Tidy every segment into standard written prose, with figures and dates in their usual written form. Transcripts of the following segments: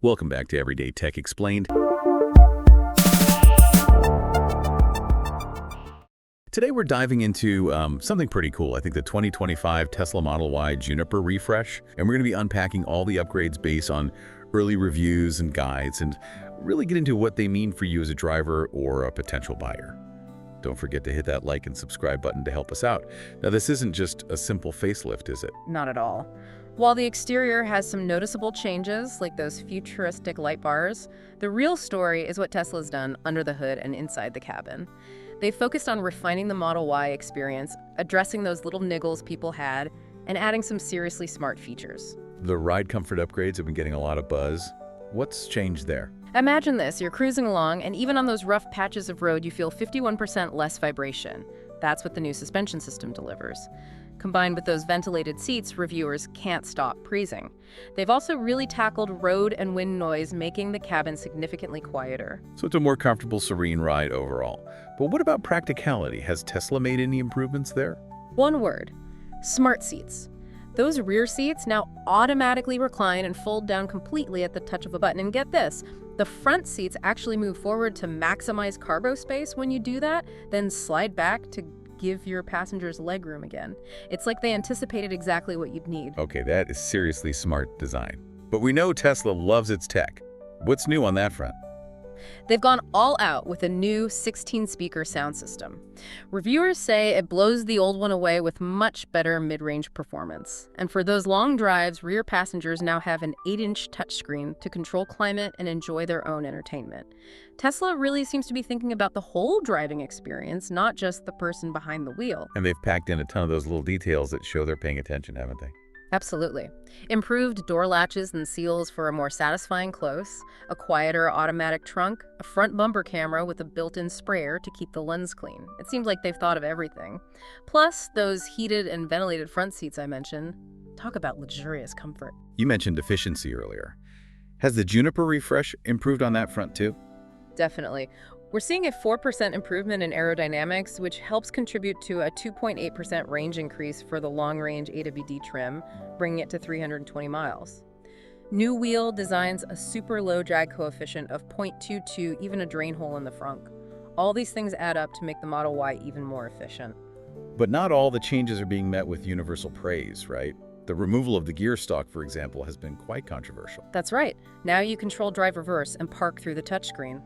Welcome back to Everyday Tech Explained. Today we're diving into something pretty cool. I think the 2025 Tesla Model Y Juniper refresh, and we're going to be unpacking all the upgrades based on early reviews and guides, and really get into what they mean for you as a driver or a potential buyer. Don't forget to hit that like and subscribe button to help us out. Now, this isn't just a simple facelift, is it? Not at all. While the exterior has some noticeable changes, like those futuristic light bars, the real story is what Tesla's done under the hood and inside the cabin. They focused on refining the Model Y experience, addressing those little niggles people had, and adding some seriously smart features. The ride comfort upgrades have been getting a lot of buzz. What's changed there? Imagine this, you're cruising along, and even on those rough patches of road, you feel 51% less vibration. That's what the new suspension system delivers. Combined with those ventilated seats, reviewers can't stop praising. They've also really tackled road and wind noise, making the cabin significantly quieter. So it's a more comfortable, serene ride overall. But what about practicality? Has Tesla made any improvements there? One word: smart seats. Those rear seats now automatically recline and fold down completely at the touch of a button. And get this, the front seats actually move forward to maximize cargo space when you do that, then slide back to give your passengers legroom again. It's like they anticipated exactly what you'd need. Okay, that is seriously smart design. But we know Tesla loves its tech. What's new on that front? They've gone all out with a new 16-speaker sound system. Reviewers say it blows the old one away with much better mid-range performance. And for those long drives, rear passengers now have an 8-inch touchscreen to control climate and enjoy their own entertainment. Tesla really seems to be thinking about the whole driving experience, not just the person behind the wheel. And they've packed in a ton of those little details that show they're paying attention, haven't they? Absolutely. Improved door latches and seals for a more satisfying close, a quieter automatic trunk, a front bumper camera with a built-in sprayer to keep the lens clean. It seems like they've thought of everything. Plus, those heated and ventilated front seats I mentioned. Talk about luxurious comfort. You mentioned efficiency earlier. Has the Juniper refresh improved on that front too? Definitely. We're seeing a 4% improvement in aerodynamics, which helps contribute to a 2.8% range increase for the long-range AWD trim, bringing it to 320 miles. New wheel designs a super low drag coefficient of 0.22, even a drain hole in the front. All these things add up to make the Model Y even more efficient. But not all the changes are being met with universal praise, right? The removal of the gear stalk, for example, has been quite controversial. That's right. Now you control drive reverse and park through the touchscreen.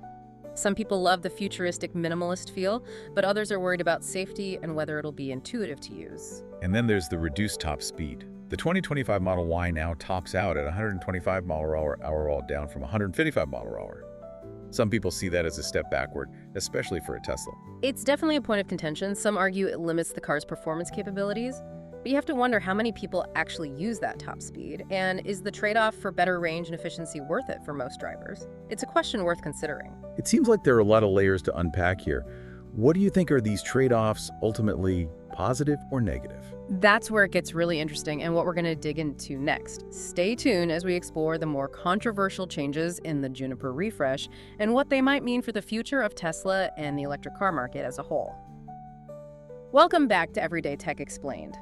Some people love the futuristic minimalist feel, but others are worried about safety and whether it'll be intuitive to use. And then there's the reduced top speed. The 2025 Model Y now tops out at 125 mph, all down from 155 mph. Some people see that as a step backward, especially for a Tesla. It's definitely a point of contention. Some argue it limits the car's performance capabilities, but you have to wonder how many people actually use that top speed, and is the trade-off for better range and efficiency worth it for most drivers? It's a question worth considering. It seems like there are a lot of layers to unpack here. What do you think are these trade-offs ultimately positive or negative? That's where it gets really interesting and what we're going to dig into next. Stay tuned as we explore the more controversial changes in the Juniper refresh and what they might mean for the future of Tesla and the electric car market as a whole. Welcome back to Everyday Tech Explained.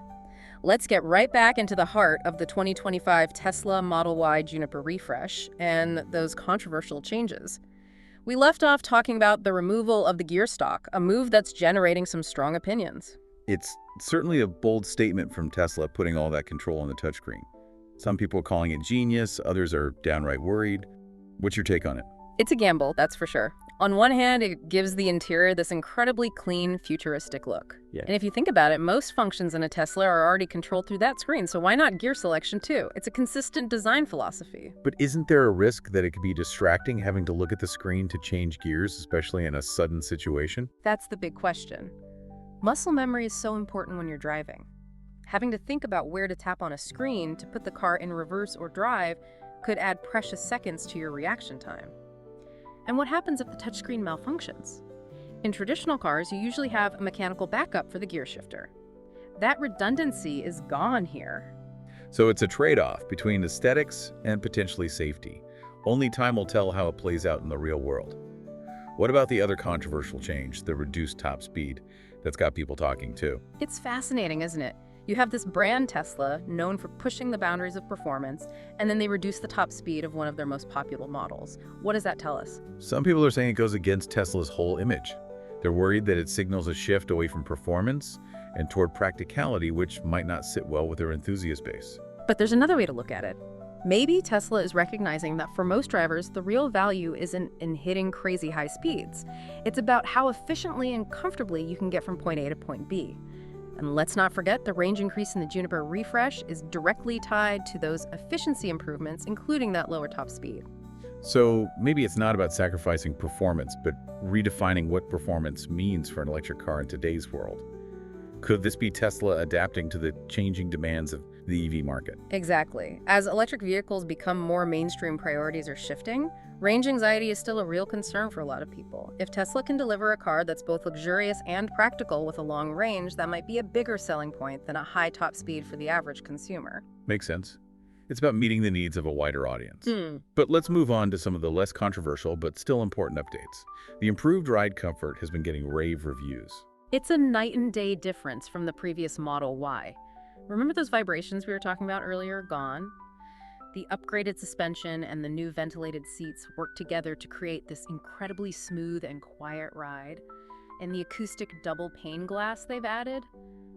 Let's get right back into the heart of the 2025 Tesla Model Y Juniper refresh and those controversial changes. We left off talking about the removal of the gear stalk, a move that's generating some strong opinions. It's certainly a bold statement from Tesla, putting all that control on the touchscreen. Some people are calling it genius, others are downright worried. What's your take on it? It's a gamble, that's for sure. On one hand, it gives the interior this incredibly clean, futuristic look. Yeah. And if you think about it, most functions in a Tesla are already controlled through that screen, so why not gear selection too? It's a consistent design philosophy. But isn't there a risk that it could be distracting having to look at the screen to change gears, especially in a sudden situation? That's the big question. Muscle memory is so important when you're driving. Having to think about where to tap on a screen to put the car in reverse or drive could add precious seconds to your reaction time. And what happens if the touchscreen malfunctions? In traditional cars, you usually have a mechanical backup for the gear shifter. That redundancy is gone here. So it's a trade-off between aesthetics and potentially safety. Only time will tell how it plays out in the real world. What about the other controversial change, the reduced top speed? That's got people talking too. It's fascinating, isn't it? You have this brand Tesla, known for pushing the boundaries of performance, and then they reduce the top speed of one of their most popular models. What does that tell us? Some people are saying it goes against Tesla's whole image. They're worried that it signals a shift away from performance and toward practicality, which might not sit well with their enthusiast base. But there's another way to look at it. Maybe Tesla is recognizing that for most drivers, the real value isn't in hitting crazy high speeds. It's about how efficiently and comfortably you can get from point A to point B. And let's not forget the range increase in the Juniper refresh is directly tied to those efficiency improvements, including that lower top speed. So maybe it's not about sacrificing performance, but redefining what performance means for an electric car in today's world. Could this be Tesla adapting to the changing demands of the EV market? Exactly. As electric vehicles become more mainstream, priorities are shifting. Range anxiety is still a real concern for a lot of people. If Tesla can deliver a car that's both luxurious and practical with a long range, that might be a bigger selling point than a high top speed for the average consumer. Makes sense. It's about meeting the needs of a wider audience. But let's move on to some of the less controversial but still important updates. The improved ride comfort has been getting rave reviews. It's a night and day difference from the previous Model Y. Remember those vibrations we were talking about earlier? Gone. The upgraded suspension and the new ventilated seats work together to create this incredibly smooth and quiet ride. And the acoustic double pane glass they've added,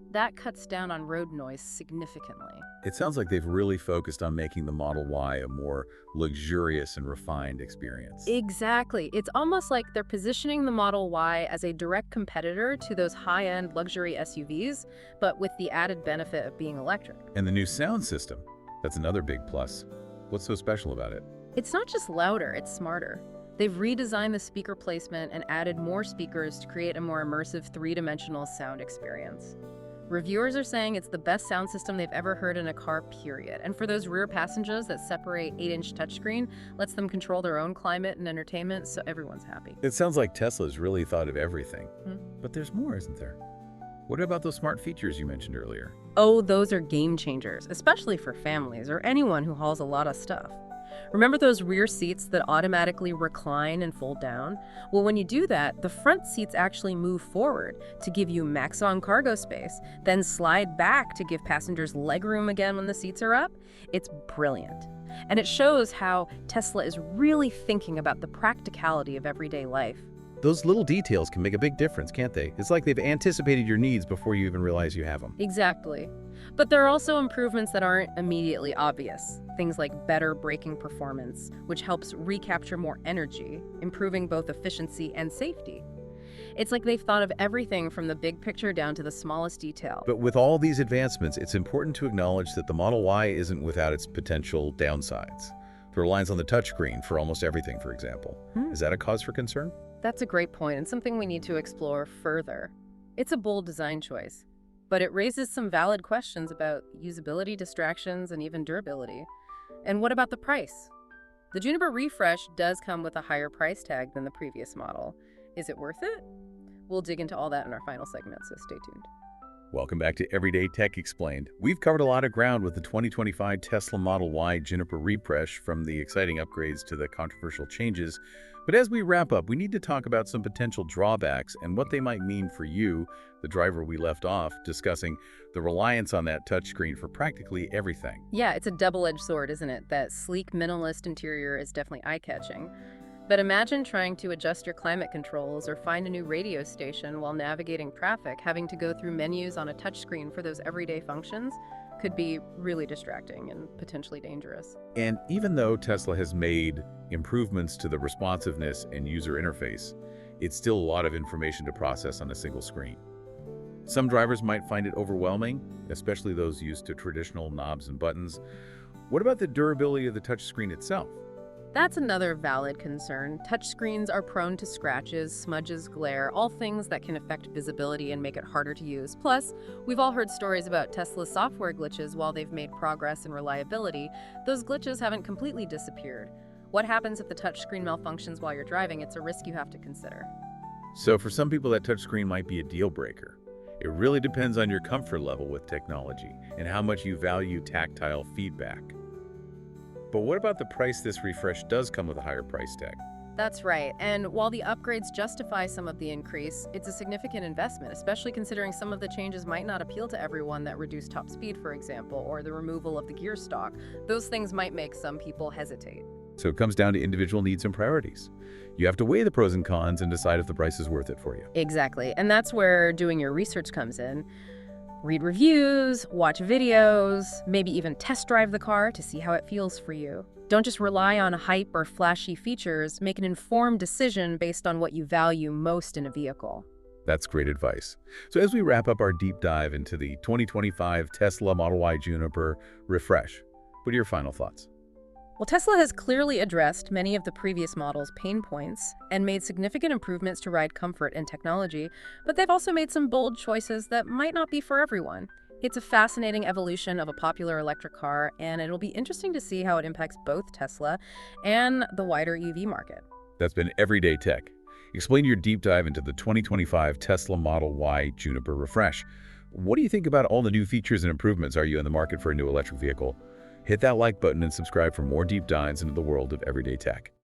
that cuts down on road noise significantly. It sounds like they've really focused on making the Model Y a more luxurious and refined experience. Exactly. It's almost like they're positioning the Model Y as a direct competitor to those high-end luxury SUVs, but with the added benefit of being electric. And the new sound system, that's another big plus. What's so special about it? It's not just louder, it's smarter. They've redesigned the speaker placement and added more speakers to create a more immersive three-dimensional sound experience. Reviewers are saying it's the best sound system they've ever heard in a car, period. And for those rear passengers, that separate 8-inch touchscreen lets them control their own climate and entertainment, so everyone's happy. It sounds like Tesla's really thought of everything. But there's more, isn't there? What about those smart features you mentioned earlier? Oh, those are game changers, especially for families or anyone who hauls a lot of stuff. Remember those rear seats that automatically recline and fold down? Well, when you do that, the front seats actually move forward to give you max-on cargo space, then slide back to give passengers legroom again when the seats are up. It's brilliant. And it shows how Tesla is really thinking about the practicality of everyday life. Those little details can make a big difference, can't they? It's like they've anticipated your needs before you even realize you have them. Exactly. But there are also improvements that aren't immediately obvious. Things like better braking performance, which helps recapture more energy, improving both efficiency and safety. It's like they've thought of everything from the big picture down to the smallest detail. But with all these advancements, it's important to acknowledge that the Model Y isn't without its potential downsides. The reliance on the touchscreen for almost everything, for example. Is that a cause for concern? That's a great point and something we need to explore further. It's a bold design choice, but it raises some valid questions about usability, distractions, and even durability. And what about the price? The Juniper refresh does come with a higher price tag than the previous model. Is it worth it? We'll dig into all that in our final segment, so stay tuned. Welcome back to Everyday Tech Explained. We've covered a lot of ground with the 2025 Tesla Model Y Juniper refresh, from the exciting upgrades to the controversial changes. But as we wrap up, we need to talk about some potential drawbacks and what they might mean for you, the driver we left off, discussing the reliance on that touchscreen for practically everything. Yeah, it's a double-edged sword, isn't it? That sleek, minimalist interior is definitely eye-catching. But imagine trying to adjust your climate controls or find a new radio station while navigating traffic. Having to go through menus on a touchscreen for those everyday functions could be really distracting and potentially dangerous. And even though Tesla has made improvements to the responsiveness and user interface, it's still a lot of information to process on a single screen. Some drivers might find it overwhelming, especially those used to traditional knobs and buttons. What about the durability of the touchscreen itself? That's another valid concern. Touchscreens are prone to scratches, smudges, glare, all things that can affect visibility and make it harder to use. Plus, we've all heard stories about Tesla's software glitches. While they've made progress in reliability, those glitches haven't completely disappeared. What happens if the touchscreen malfunctions while you're driving? It's a risk you have to consider. So for some people, that touchscreen might be a deal breaker. It really depends on your comfort level with technology and how much you value tactile feedback. But what about the price? This refresh does come with a higher price tag. That's right. And while the upgrades justify some of the increase, it's a significant investment, especially considering some of the changes might not appeal to everyone that reduce top speed, for example, or the removal of the gear stock. Those things might make some people hesitate. So it comes down to individual needs and priorities. You have to weigh the pros and cons and decide if the price is worth it for you. Exactly. And that's where doing your research comes in. Read reviews, watch videos, maybe even test drive the car to see how it feels for you. Don't just rely on hype or flashy features. Make an informed decision based on what you value most in a vehicle. That's great advice. So as we wrap up our deep dive into the 2025 Tesla Model Y Juniper Refresh, what are your final thoughts? Well, Tesla has clearly addressed many of the previous models' pain points and made significant improvements to ride comfort and technology, but they've also made some bold choices that might not be for everyone. It's a fascinating evolution of a popular electric car, and it'll be interesting to see how it impacts both Tesla and the wider EV market. That's been Everyday Tech. Explain your deep dive into the 2025 Tesla Model Y Juniper Refresh. What do you think about all the new features and improvements? Are you in the market for a new electric vehicle? Hit that like button and subscribe for more deep dives into the world of everyday tech.